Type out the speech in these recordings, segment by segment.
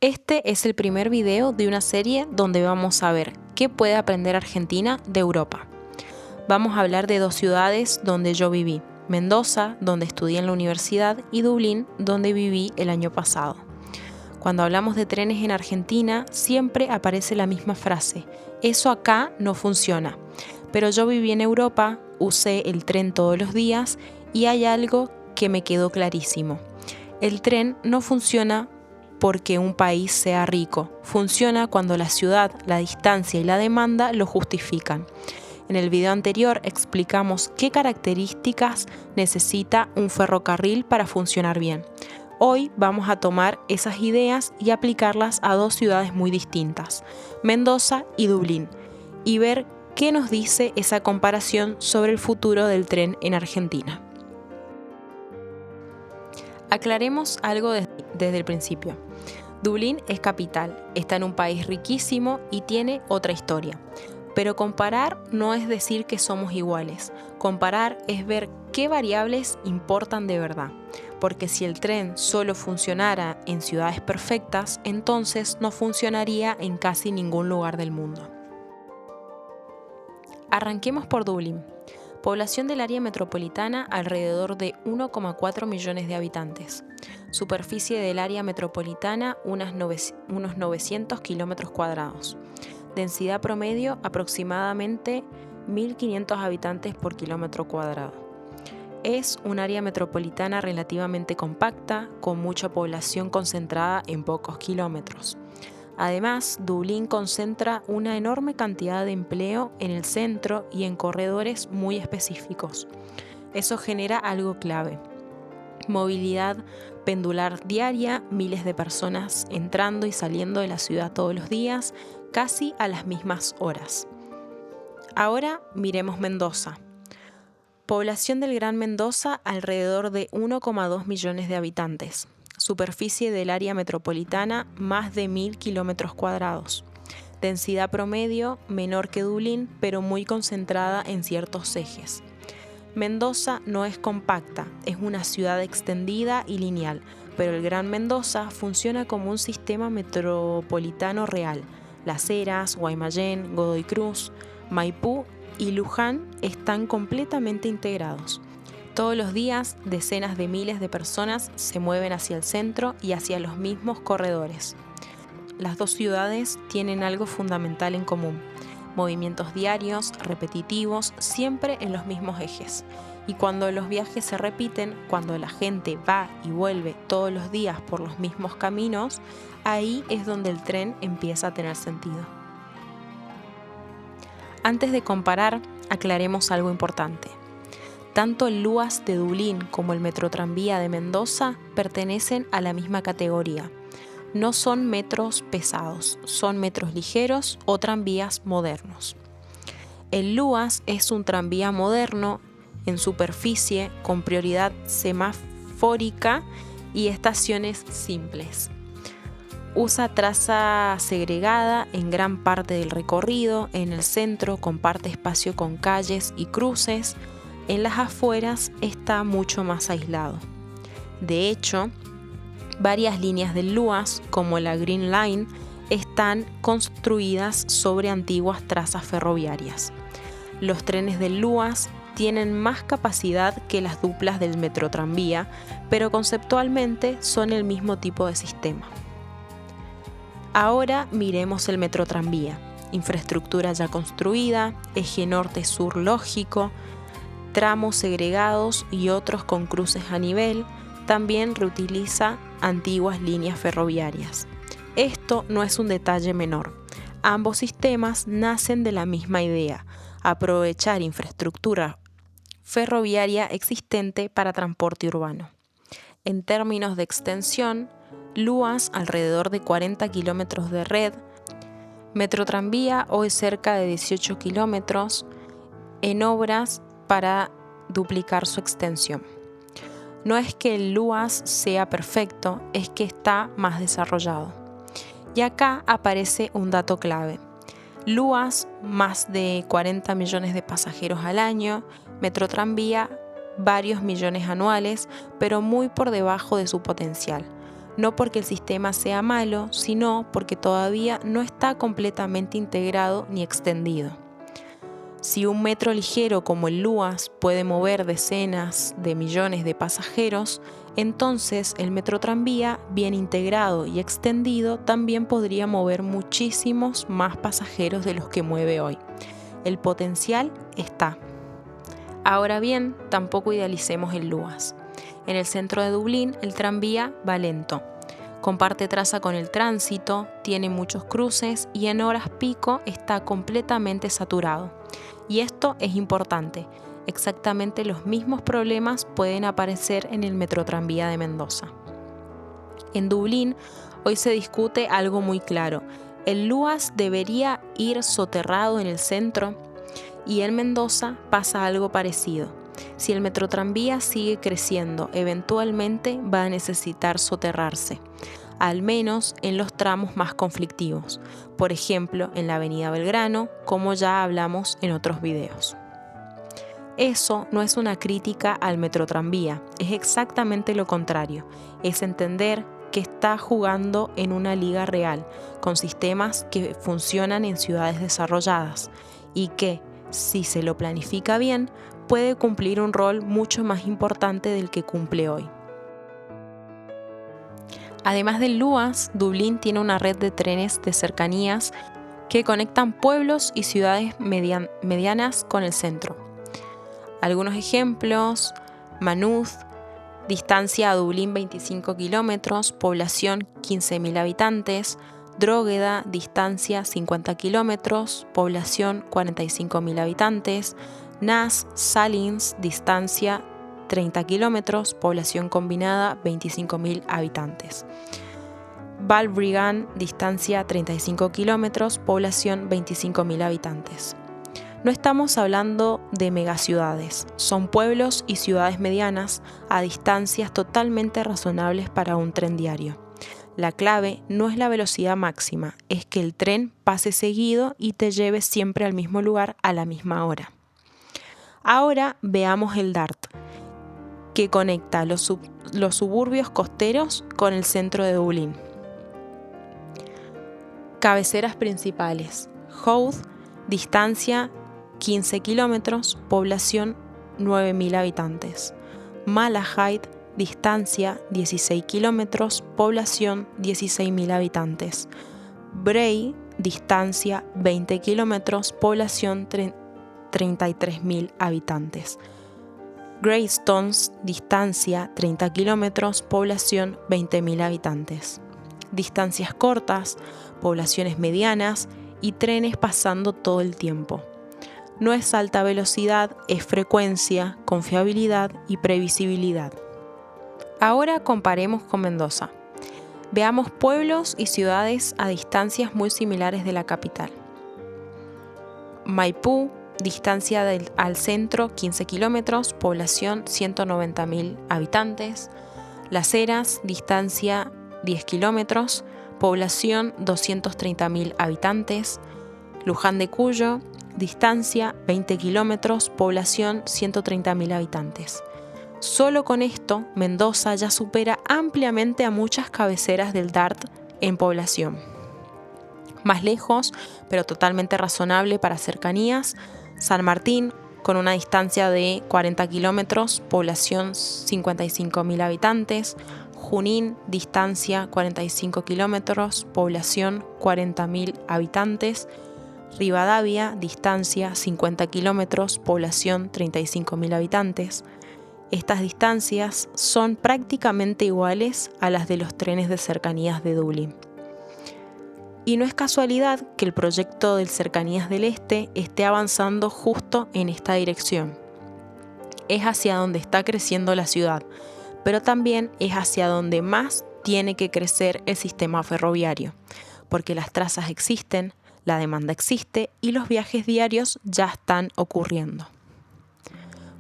Este es el primer video de una serie donde vamos a ver qué puede aprender Argentina de Europa. Vamos a hablar de dos ciudades donde yo viví: Mendoza, donde estudié en la universidad, y Dublín, donde viví el año pasado. Cuando hablamos de trenes en Argentina, siempre aparece la misma frase: eso acá no funciona. Pero yo viví en Europa, usé el tren todos los días y hay algo que me quedó clarísimo. El tren no funciona porque un país sea rico, funciona cuando la ciudad, la distancia y la demanda lo justifican. En el video anterior explicamos qué características necesita un ferrocarril para funcionar bien. Hoy vamos a tomar esas ideas y aplicarlas a dos ciudades muy distintas, Mendoza y Dublín, y ver qué nos dice esa comparación sobre el futuro del tren en Argentina. Aclaremos algo desde el principio. Dublín es capital, está en un país riquísimo y tiene otra historia. Pero comparar no es decir que somos iguales. Comparar es ver qué variables importan de verdad. Porque si el tren solo funcionara en ciudades perfectas, entonces no funcionaría en casi ningún lugar del mundo. Arranquemos por Dublín. Población del área metropolitana alrededor de 1,4 millones de habitantes. Superficie del área metropolitana unos 900 kilómetros cuadrados. Densidad promedio aproximadamente 1.500 habitantes por kilómetro cuadrado. Es un área metropolitana relativamente compacta, con mucha población concentrada en pocos kilómetros. Además, Dublín concentra una enorme cantidad de empleo en el centro y en corredores muy específicos. Eso genera algo clave: movilidad pendular diaria, miles de personas entrando y saliendo de la ciudad todos los días, casi a las mismas horas. Ahora miremos Mendoza. Población del Gran Mendoza alrededor de 1,2 millones de habitantes. Superficie del área metropolitana más de 1.000 kilómetros cuadrados. Densidad promedio menor que Dublín, pero muy concentrada en ciertos ejes. Mendoza no es compacta, es una ciudad extendida y lineal, pero el Gran Mendoza funciona como un sistema metropolitano real. Las Heras, Guaymallén, Godoy Cruz, Maipú y Luján están completamente integrados. Todos los días, decenas de miles de personas se mueven hacia el centro y hacia los mismos corredores. Las dos ciudades tienen algo fundamental en común: movimientos diarios, repetitivos, siempre en los mismos ejes. Y cuando los viajes se repiten, cuando la gente va y vuelve todos los días por los mismos caminos, ahí es donde el tren empieza a tener sentido. Antes de comparar, aclaremos algo importante. Tanto el LUAS de Dublín como el Metrotranvía de Mendoza pertenecen a la misma categoría. No son metros pesados, son metros ligeros o tranvías modernos. El LUAS es un tranvía moderno en superficie con prioridad semafórica y estaciones simples. Usa traza segregada en gran parte del recorrido. En el centro comparte espacio con calles y cruces. En las afueras está mucho más aislado. De hecho, varias líneas del LUAS, como la Green Line, están construidas sobre antiguas trazas ferroviarias. Los trenes del LUAS tienen más capacidad que las duplas del Metrotranvía, pero conceptualmente son el mismo tipo de sistema. Ahora miremos el Metrotranvía. Infraestructura ya construida, eje norte-sur lógico, tramos segregados y otros con cruces a nivel. También reutiliza antiguas líneas ferroviarias. Esto no es un detalle menor. Ambos sistemas nacen de la misma idea: aprovechar infraestructura ferroviaria existente para transporte urbano. En términos de extensión, LUAS alrededor de 40 kilómetros de red, Metrotranvía hoy cerca de 18 kilómetros, en obras para duplicar su extensión. No es que el LUAS sea perfecto, es que está más desarrollado. Y acá aparece un dato clave: LUAS, más de 40 millones de pasajeros al año; Metrotranvía, varios millones anuales, pero muy por debajo de su potencial. no porque el sistema sea malo, sino porque todavía no está completamente integrado ni extendido. Si un metro ligero como el Luas puede mover decenas de millones de pasajeros, entonces el metro tranvía, bien integrado y extendido, también podría mover muchísimos más pasajeros de los que mueve hoy. El potencial está. Ahora bien, tampoco idealicemos el Luas. En el centro de Dublín, el tranvía va lento. Comparte traza con el tránsito, tiene muchos cruces y en horas pico está completamente saturado. Y esto es importante. Exactamente los mismos problemas pueden aparecer en el metrotranvía de Mendoza. En Dublín, hoy se discute algo muy claro. El Luas debería ir soterrado en el centro y en Mendoza pasa algo parecido. Si el metrotranvía sigue creciendo, eventualmente va a necesitar soterrarse, al menos en los tramos más conflictivos, por ejemplo en la avenida Belgrano, como ya hablamos en otros videos. Eso no es una crítica al metrotranvía, es exactamente lo contrario, es entender que está jugando en una liga real, con sistemas que funcionan en ciudades desarrolladas y que, si se lo planifica bien, puede cumplir un rol mucho más importante del que cumple hoy. Además del Luas, Dublín tiene una red de trenes de cercanías que conectan pueblos y ciudades medianas con el centro. Algunos ejemplos: Maynooth, distancia a Dublín 25 kilómetros, población 15.000 habitantes; Drogheda, distancia 50 kilómetros, población 45.000 habitantes; Naas Salins, distancia 30 kilómetros, población combinada 25.000 habitantes. Balbriggan, distancia 35 kilómetros, población 25.000 habitantes. No estamos hablando de megaciudades, son pueblos y ciudades medianas a distancias totalmente razonables para un tren diario. La clave no es la velocidad máxima, es que el tren pase seguido y te lleve siempre al mismo lugar a la misma hora. Ahora veamos el DART, que conecta los suburbios costeros con el centro de Dublín. Cabeceras principales: Howth, distancia 15 kilómetros, población 9.000 habitantes; Malahide, distancia 16 kilómetros, población 16.000 habitantes; Bray, distancia 20 kilómetros, población 33.000 habitantes; Greystones, distancia 30 kilómetros, población 20.000 habitantes. Distancias cortas, poblaciones medianas y trenes pasando todo el tiempo. No es alta velocidad, es frecuencia, confiabilidad y previsibilidad. Ahora comparemos con Mendoza. Veamos pueblos y ciudades a distancias muy similares de la capital. Maipú, distancia al centro 15 kilómetros, población 190.000 habitantes. Las Heras, distancia 10 kilómetros, población 230.000 habitantes. Luján de Cuyo, distancia 20 kilómetros, población 130.000 habitantes. Solo con esto, Mendoza ya supera ampliamente a muchas cabeceras del DART en población. Más lejos, pero totalmente razonable para cercanías, San Martín, con una distancia de 40 kilómetros, población 55.000 habitantes. Junín, distancia 45 kilómetros, población 40.000 habitantes. Rivadavia, distancia 50 kilómetros, población 35.000 habitantes. Estas distancias son prácticamente iguales a las de los trenes de cercanías de Dublín. Y no es casualidad que el proyecto del Cercanías del Este esté avanzando justo en esta dirección. Es hacia donde está creciendo la ciudad, pero también es hacia donde más tiene que crecer el sistema ferroviario, porque las trazas existen, la demanda existe y los viajes diarios ya están ocurriendo.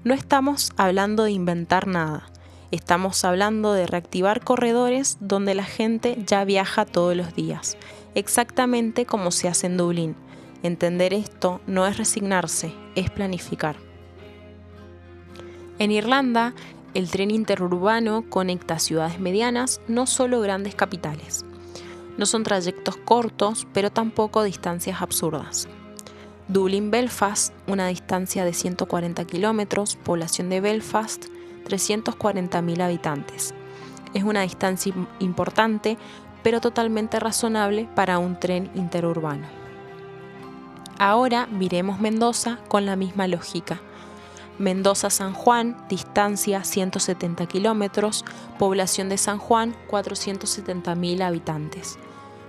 No estamos hablando de inventar nada, estamos hablando de reactivar corredores donde la gente ya viaja todos los días, exactamente como se hace en Dublín. Entender esto no es resignarse, es planificar. En Irlanda, el tren interurbano conecta ciudades medianas, no solo grandes capitales. No son trayectos cortos, pero tampoco distancias absurdas. Dublín-Belfast, una distancia de 140 kilómetros, población de Belfast, 340.000 habitantes. Es una distancia importante, pero totalmente razonable para un tren interurbano. Ahora miremos Mendoza con la misma lógica. Mendoza-San Juan, distancia 170 kilómetros, población de San Juan, 470.000 habitantes.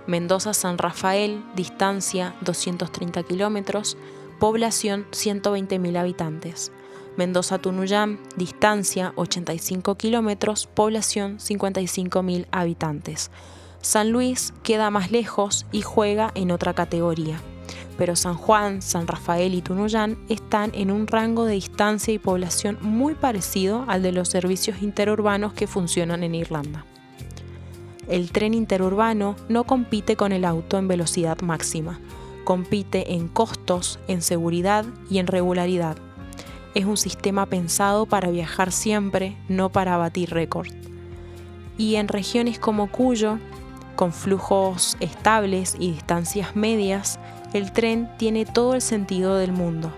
Mendoza-San Rafael, distancia 230 kilómetros, población 120.000 habitantes. Mendoza-Tunuyán, distancia 85 kilómetros, población 55.000 habitantes. San Luis queda más lejos y juega en otra categoría, pero San Juan, San Rafael y Tunuyán están en un rango de distancia y población muy parecido al de los servicios interurbanos que funcionan en Irlanda. El tren interurbano no compite con el auto en velocidad máxima, compite en costos, en seguridad y en regularidad. Es un sistema pensado para viajar siempre, no para batir récord. Y en regiones como Cuyo, con flujos estables y distancias medias, el tren tiene todo el sentido del mundo.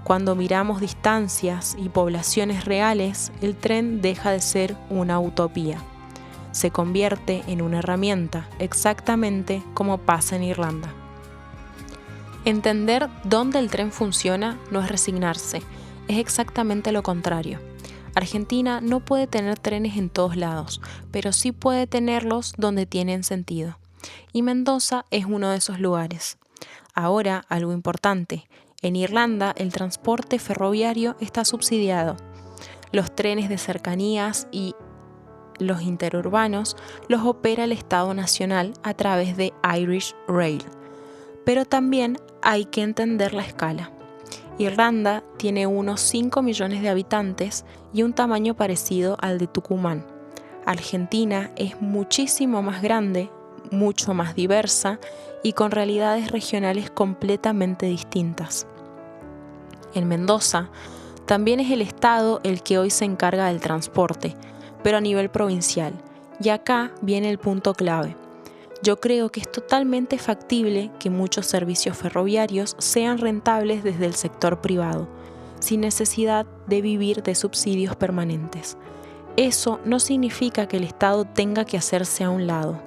Cuando miramos distancias y poblaciones reales, el tren deja de ser una utopía. Se convierte en una herramienta, exactamente como pasa en Irlanda. Entender dónde el tren funciona no es resignarse, es exactamente lo contrario. Argentina no puede tener trenes en todos lados, pero sí puede tenerlos donde tienen sentido. Y Mendoza es uno de esos lugares. Ahora, algo importante. En Irlanda, el transporte ferroviario está subsidiado. Los trenes de cercanías y los interurbanos los opera el Estado Nacional a través de Irish Rail. Pero también hay que entender la escala. Irlanda tiene unos 5 millones de habitantes y un tamaño parecido al de Tucumán. Argentina es muchísimo más grande, mucho más diversa y con realidades regionales completamente distintas. En Mendoza, también es el Estado el que hoy se encarga del transporte, pero a nivel provincial. Y acá viene el punto clave. Yo creo que es totalmente factible que muchos servicios ferroviarios sean rentables desde el sector privado, sin necesidad de vivir de subsidios permanentes. Eso no significa que el Estado tenga que hacerse a un lado.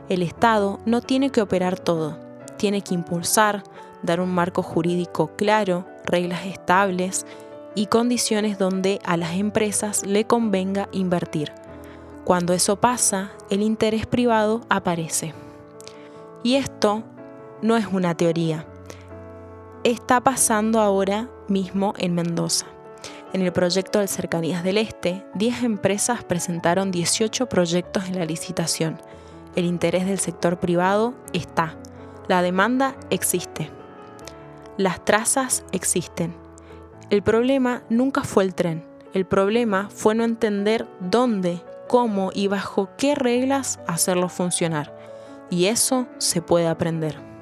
El Estado no tiene que operar todo, tiene que impulsar, dar un marco jurídico claro, reglas estables y condiciones donde a las empresas le convenga invertir. Cuando eso pasa, el interés privado aparece. Y esto no es una teoría. Está pasando ahora mismo en Mendoza. En el proyecto de Cercanías del Este, 10 empresas presentaron 18 proyectos en la licitación. El interés del sector privado está. La demanda existe. Las trazas existen. El problema nunca fue el tren. El problema fue no entender dónde, cómo y bajo qué reglas hacerlo funcionar. Y eso se puede aprender.